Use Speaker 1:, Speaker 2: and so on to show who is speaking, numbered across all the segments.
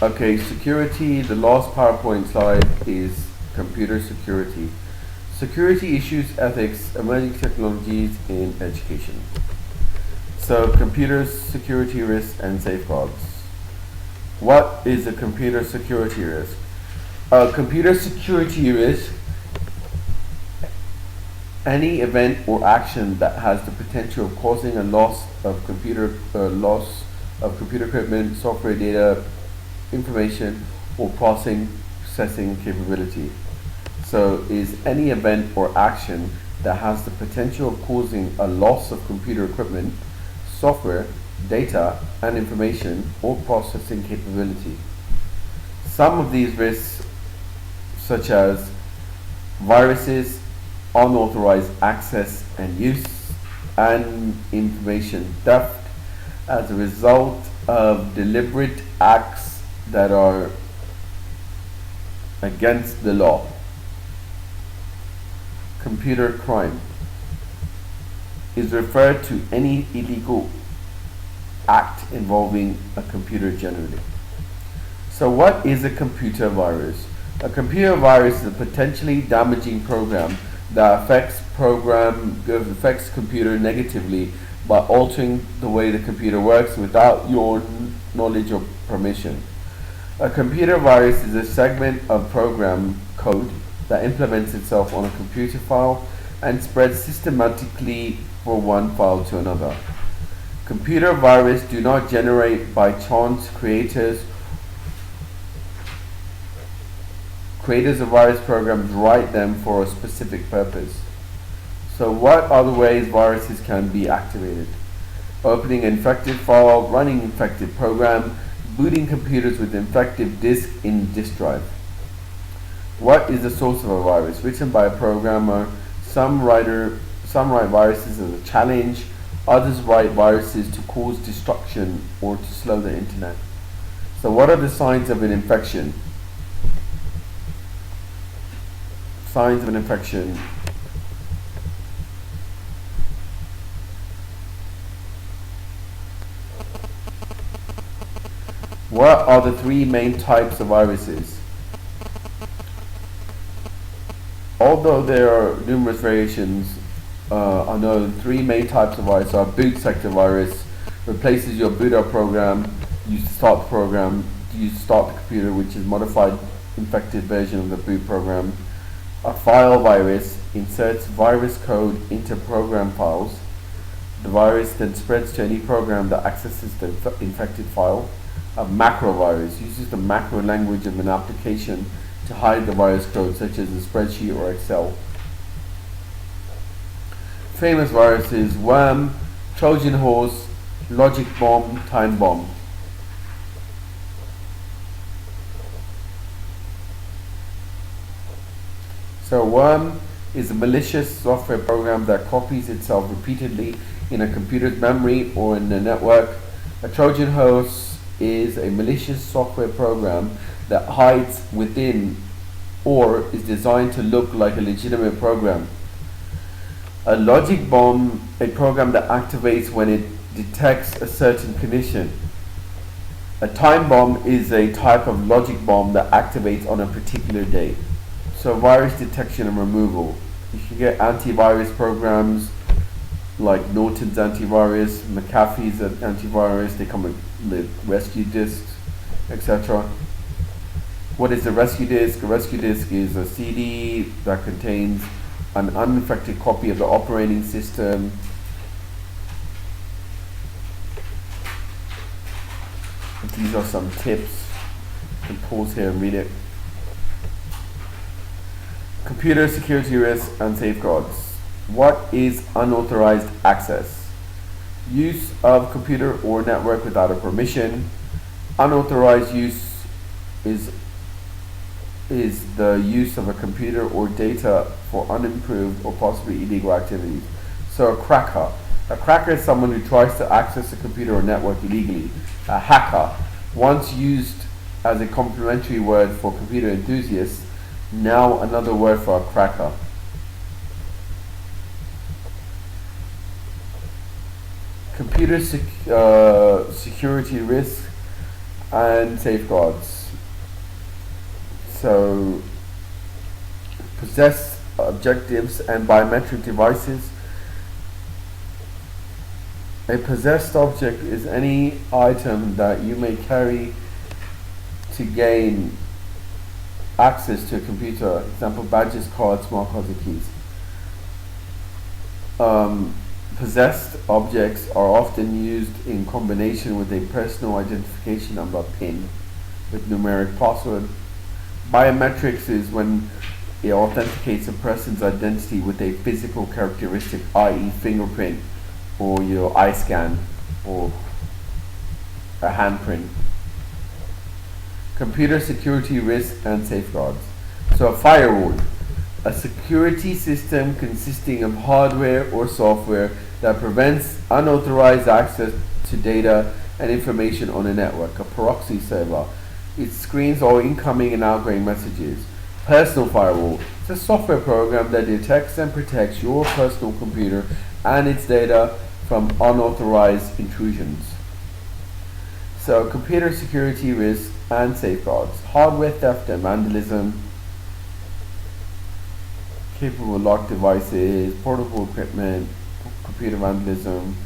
Speaker 1: Okay, security, the last PowerPoint slide is computer security. Security issues, ethics, emerging technologies in education. So, computer security risks and safeguards. What is a computer security risk? A computer security risk, any event or action that has the potential of causing a loss of computer equipment, software data, information, or processing capability. So, is any event or action that has the potential of causing a loss of computer equipment, software, data, and information, or processing capability. Some of these risks, such as viruses, unauthorized access and use, and information theft as a result of deliberate acts that are against the law. Computer crime is referred to any illegal act involving a computer generally. So what is a computer virus? A computer virus is a potentially damaging program that affects computer negatively by altering the way the computer works without your knowledge or permission. A computer virus is a segment of program code that implements itself on a computer file and spreads systematically from one file to another. Computer viruses do not generate by chance. Creators of virus programs write them for a specific purpose. So what are the ways viruses can be activated? Opening an infected file, running infected program, booting computers with infected disk in disk drive. What is the source of a virus? Written by a programmer. Some write viruses as a challenge. Others write viruses to cause destruction or to slow the internet. So what are the signs of an infection? Signs of an infection. What are the three main types of viruses? Although there are numerous variations, I know three main types of virus are boot sector virus, replaces your boot up program, you start the program, you start the computer, which is modified infected version of the boot program. A file virus inserts virus code into program files. The virus then spreads to any program that accesses the infected file. A macro virus uses the macro language of an application to hide the virus code, such as a spreadsheet or Excel. Famous viruses: worm, Trojan horse, logic bomb, time bomb. So worm is a malicious software program that copies itself repeatedly in a computer's memory or in the network. A Trojan horse is a malicious software program that hides within or is designed to look like a legitimate program. A logic bomb, a program that activates when it detects a certain condition. A time bomb is a type of logic bomb that activates on a particular day. So virus detection and removal. You can get antivirus programs like Norton's antivirus, McAfee's antivirus. They come with rescue disks, etc. What is a rescue disk? A rescue disk is a CD that contains an uninfected copy of the operating system. These are some tips. You can pause here and read it. Computer security risks and safeguards. What is unauthorized access? Use of computer or network without a permission. Unauthorized use is the use of a computer or data for unimproved or possibly illegal activities. So a cracker. A cracker is someone who tries to access a computer or network illegally. A hacker, once used as a complimentary word for computer enthusiasts, now another word for a cracker. Computer security risk. and safeguards. So, possess objectives and biometric devices. A possessed object is any item that you may carry to gain access to a computer. Example: badges, cards, smart cards, and keys. Possessed objects are often used in combination with a personal identification number PIN with numeric password. Biometrics is when it authenticates a person's identity with a physical characteristic, i.e. fingerprint or your eye scan or a handprint. Computer security risks and safeguards. So a firewall, a security system consisting of hardware or software that prevents unauthorized access to data and information on a network. A proxy server, it screens all incoming and outgoing messages. Personal firewall, it's a software program that detects and protects your personal computer and its data from unauthorized intrusions. So computer security risks and safeguards. Hardware theft and vandalism, capable lock devices, portable equipment, computer vandalism.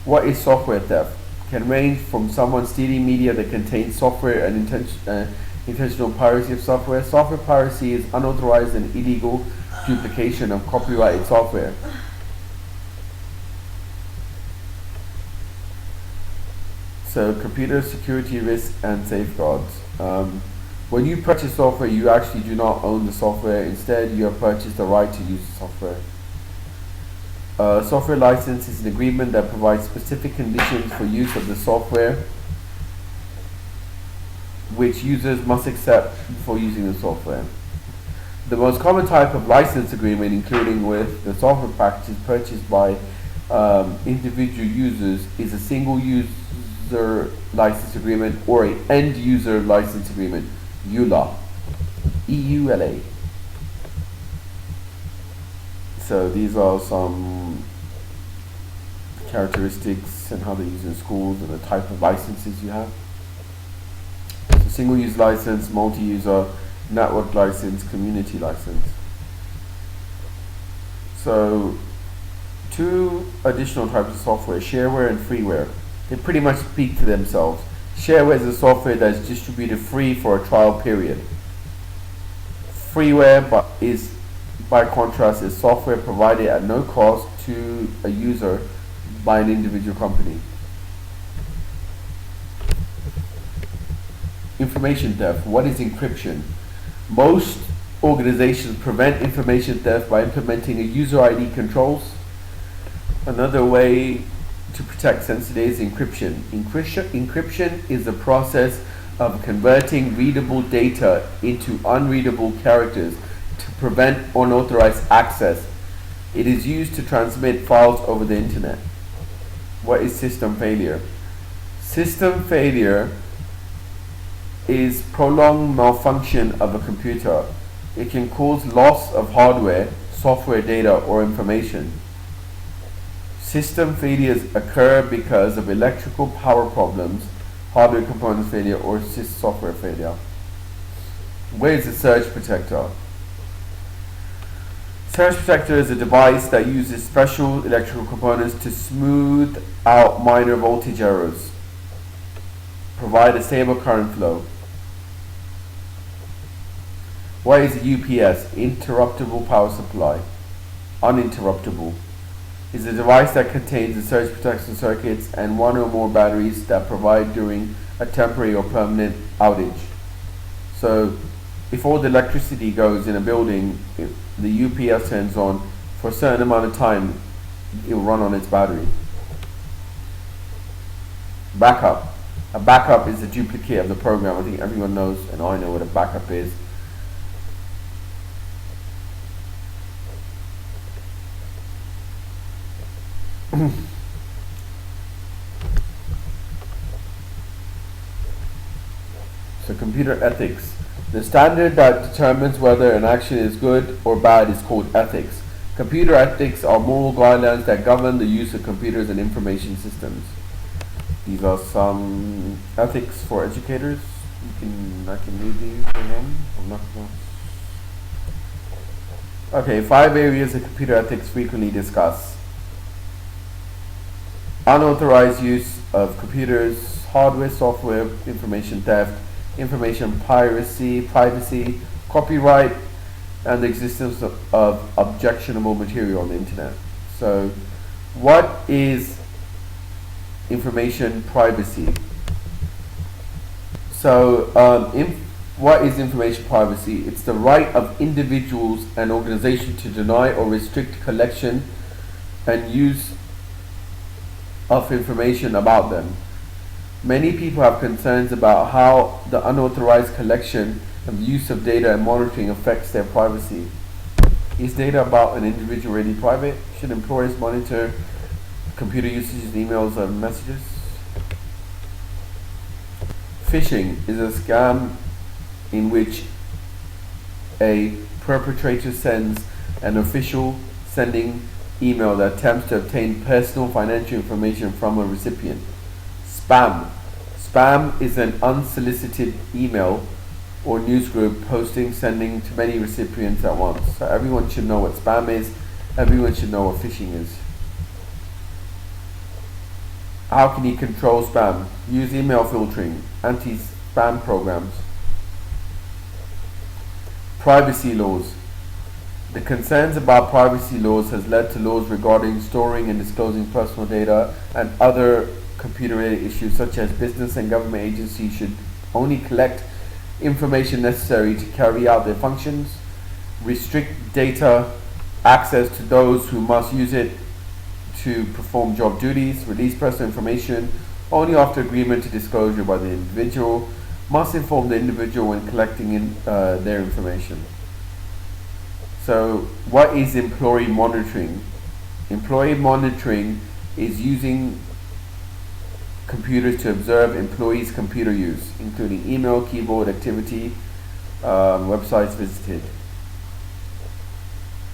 Speaker 1: What is software theft? Can range from someone stealing media that contains software and intentional piracy of software. Software piracy is unauthorized and illegal duplication of copyrighted software. So computer security risks and safeguards. When you purchase software, you actually do not own the software. Instead, you have purchased the right to use the software. Software license is an agreement that provides specific conditions for use of the software, which users must accept before using the software. The most common type of license agreement, including with the software packages purchased by individual users, is a single user license agreement or an end user license agreement, EULA, EULA. So these are some characteristics and how they use in schools and the type of licenses you have. So single use license, multi-user, network license, community license. So two additional types of software, shareware and freeware. They pretty much speak to themselves. Shareware is a software that is distributed free for a trial period. Freeware is, by contrast, is software provided at no cost to a user by an individual company. Information theft. What is encryption? Most organizations prevent information theft by implementing a user ID controls. Another way to protect sensitive data is encryption. Encryption is the process of converting readable data into unreadable characters to prevent unauthorized access. It is used to transmit files over the internet. What is system failure? System failure is prolonged malfunction of a computer. It can cause loss of hardware, software data, or information. System failures occur because of electrical power problems, hardware components failure, or software failure. Where is the surge protector? Surge protector is a device that uses special electrical components to smooth out minor voltage errors, provide a stable current flow. What is a UPS? Interruptible power supply. Uninterruptible is a device that contains the surge protection circuits and one or more batteries that provide during a temporary or permanent outage. So if all the electricity goes in a building, the UPS turns on for a certain amount of time, it will run on its battery. Backup. A backup is a duplicate of the program. I think everyone knows, and I know what a backup is. So computer ethics. The standard that determines whether an action is good or bad is called ethics. Computer ethics are moral guidelines that govern the use of computers and information systems. These are some ethics for educators. I can read these again. I'm not gonna. Okay, 5 areas of computer ethics frequently discussed: unauthorized use of computers, hardware, software, information theft, information piracy, privacy, copyright, and the existence of objectionable material on the internet. So, what is information privacy? So, what is information privacy? It's the right of individuals and organizations to deny or restrict collection and use of information about them. Many people have concerns about how the unauthorized collection and use of data and monitoring affects their privacy. Is data about an individual really private? Should employers monitor computer usages, emails, and messages? Phishing is a scam in which a perpetrator sends an official sending email that attempts to obtain personal financial information from a recipient. Spam. Spam is an unsolicited email or newsgroup posting sending to many recipients at once. So everyone should know what spam is. Everyone should know what phishing is. How can you control spam? Use email filtering, anti-spam programs. Privacy laws. The concerns about privacy laws has led to laws regarding storing and disclosing personal data and other computer-related issues, such as business and government agencies should only collect information necessary to carry out their functions, restrict data access to those who must use it to perform job duties, release personal information only after agreement to disclosure by the individual, must inform the individual when collecting their information. So, what is employee monitoring? Employee monitoring is using computers to observe employees' computer use, including email, keyboard activity, websites visited.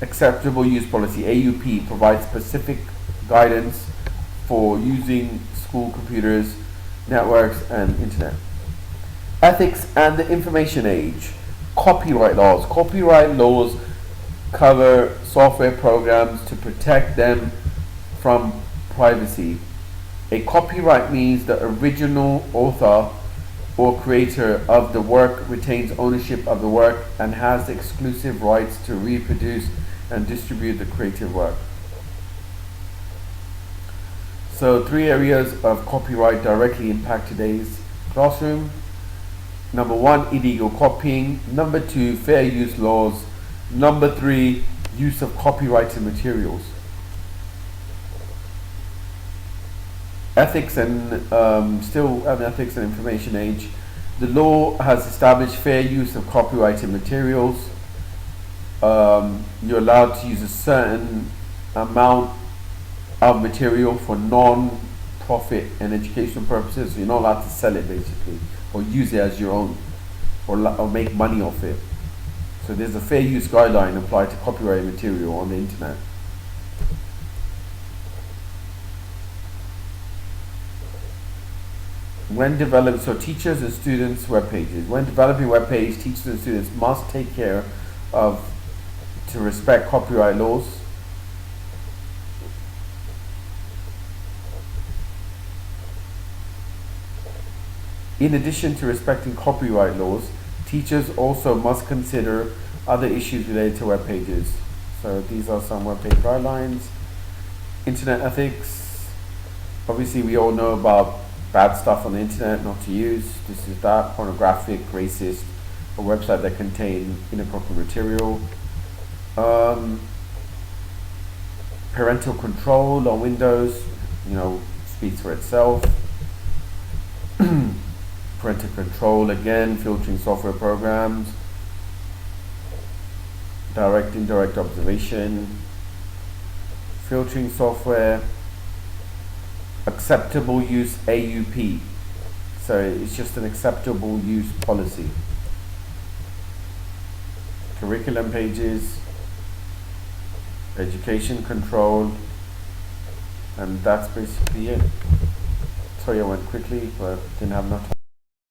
Speaker 1: Acceptable Use Policy, AUP, provides specific guidance for using school computers, networks, and internet. Ethics and the Information Age. Copyright laws. Copyright laws cover software programs to protect them from privacy. A copyright means the original author or creator of the work retains ownership of the work and has exclusive rights to reproduce and distribute the creative work. So 3 areas of copyright directly impact today's classroom. Number 1, illegal copying. Number 2, fair use laws. Number 3, use of copyrighted materials. Ethics and still an ethics and information age. The law has established fair use of copyrighted materials. You're allowed to use a certain amount of material for non-profit and educational purposes. You're not allowed to sell it basically, or use it as your own, or make money off it. So there's a fair use guideline applied to copyrighted material on the internet. So teachers and students web pages. When developing web pages, teachers and students must take care to respect copyright laws. In addition to respecting copyright laws, teachers also must consider other issues related to web pages. So these are some web page guidelines. Internet ethics. Obviously we all know about bad stuff on the internet, not to use. This is that, pornographic, racist, a website that contain inappropriate material. Parental control on Windows, speaks for itself. Parental control again, filtering software programs. Direct, indirect observation. Filtering software. Acceptable use AUP. So it's just an acceptable use policy. Curriculum pages. Education control. And that's basically it. Sorry I went quickly, but didn't have enough time.